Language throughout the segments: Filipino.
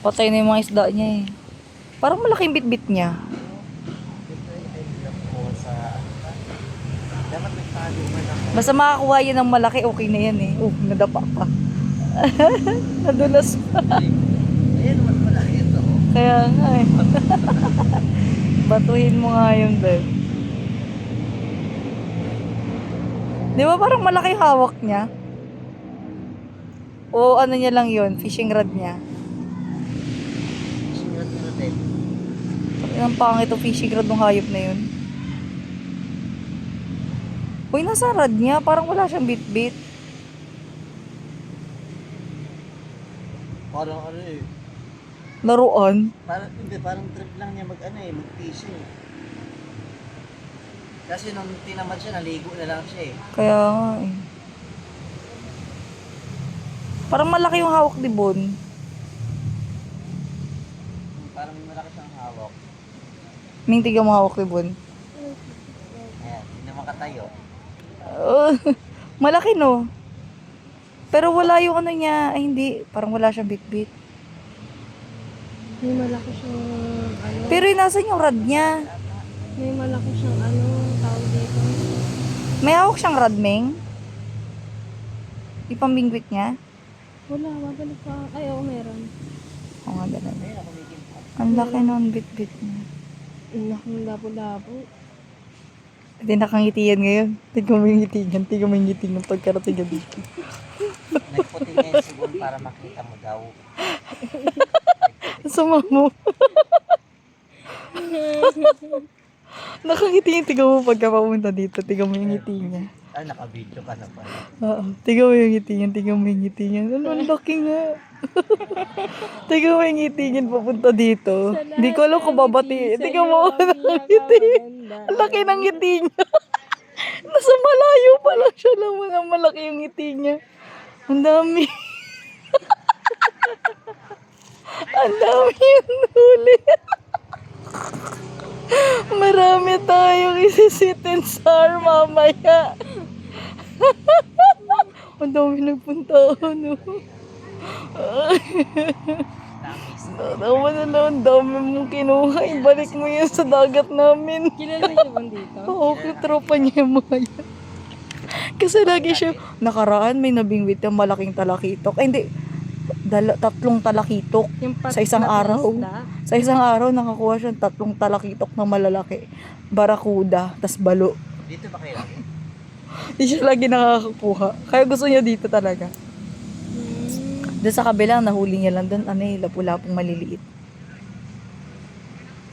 Patay na yung mga isda niya eh. Parang malaking bit-bit niya. Basta makakuha yan ng malaki, okay na yan eh. Nadapa pa. Nadulas pa. Ayan, malaki ito. Kaya nga eh. Batuhin mo nga yun, babe. Di ba parang malaki hawak niya? O ano niya lang yun, fishing rod niya. Singat na natin. Ang pangit ang fishing rod ng hayop na yun. Uy, nasa rod niya. Parang wala siyang bit-bit. Parang ano eh. Laruan. Parang, hindi, parang trip lang niya mag-fishing. Kasi nung tinamad siya, naligo na lang siya eh. Kaya nga eh. Parang malaki yung hawak ni Bon. Parang malaki siyang hawak. Ming, tiga mo hawak ni Bon. Ayan, hindi na makatayo. Malaki no. Pero wala yung ano niya. Ay hindi, parang wala siyang bit-bit. May malaki siyang ano. Pero yung nasan yung rod niya? May malaki siyang ano, tawag dito. May hawak siyang rod, Ming? Ipambingwit niya? Wala, babalik pa. Ay, oo, meron. Oo nga, ganun. Ayan, ako may ginto. Ang laki nun, bit-bit niya. Ang laking labo-labo. Hindi nakangiti yan ngayon. Tignan mo yung ngiti niyan. Tignan mo yung ngiti ng pagkarating niya dito. Nagputi nga yung sibon para makita mo daw. Sama mo. Nakangiti yung tignan mo pagka papunta dito. Tignan mo yung ngiti niya. Ah, naka-video ka na pala. Oo. Tignan mo yung ngiti niyan. Tignan mo yung ngiti niyan. Ano, ang laki nga. Tignan mo yung ngiti niyan papunta dito. Hindi ko alam kung babati. Tignan mo. Nakangiti. Ang laki ng ngiti niya. Nasa malayo pa lang siya naman. Ang malaki yung ngiti niya. Ang dami. Ang dami yung huli. Marami tayong isisitin sa mamaya. Ang dami nagpunta. Ano? Ang dami mong kinuha. Ibalik mo yun sa dagat namin. Kilala niyo ba dito? Oo, tropa niya yung mga yan. Kasi lagi siya, nakaraan may nabingwit yung malaking talakitok. Ay, hindi. Tatlong talakitok sa isang araw. Sa isang araw, nakakuha siya ng 3 talakitok na malalaki. Barakuda, tas balo. Dito ba kayo lagi? Hindi siya lagi nakakakuha. Kaya gusto niya dito talaga. Doon sa kabilang, nahuli niya lang doon, lapu-lapong maliliit.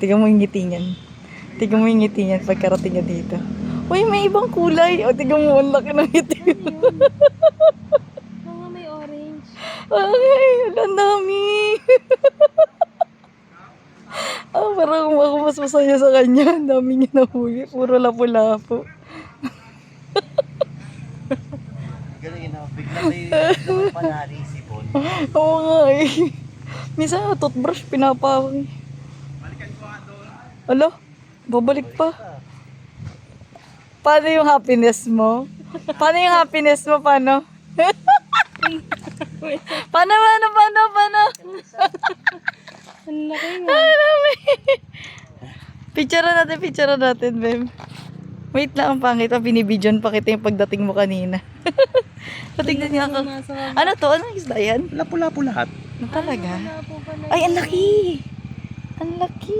Tingnan mo yung ngiti niyan. Tingnan mo yung ngiti niyan pagkarating niya dito. Uy, may ibang kulay. O, tingnan mo, ang laki ng ngiti. Mga may orange. Ay, ang dami. Parang ako mas masaya sa kanya. Ang dami niya nahuli. Puro lapu-lapo. Ganun yun ako. Bigla may panari sibon. Oo nga eh. Minsan toothbrush pinapawang. Alo? Babalik pa. Paano yung happiness mo? Paano yung happiness mo? Paano? Paano? Ang laki nga. Picture natin, babe. Wait lang, ang pangit. Binibidyon pa kita yung pagdating mo kanina. Patignan niya ako. Ano to? Anong isda yan? Lapu-lapu lahat. Ano talaga? Wala po pala. Ay, ang laki! Ang laki!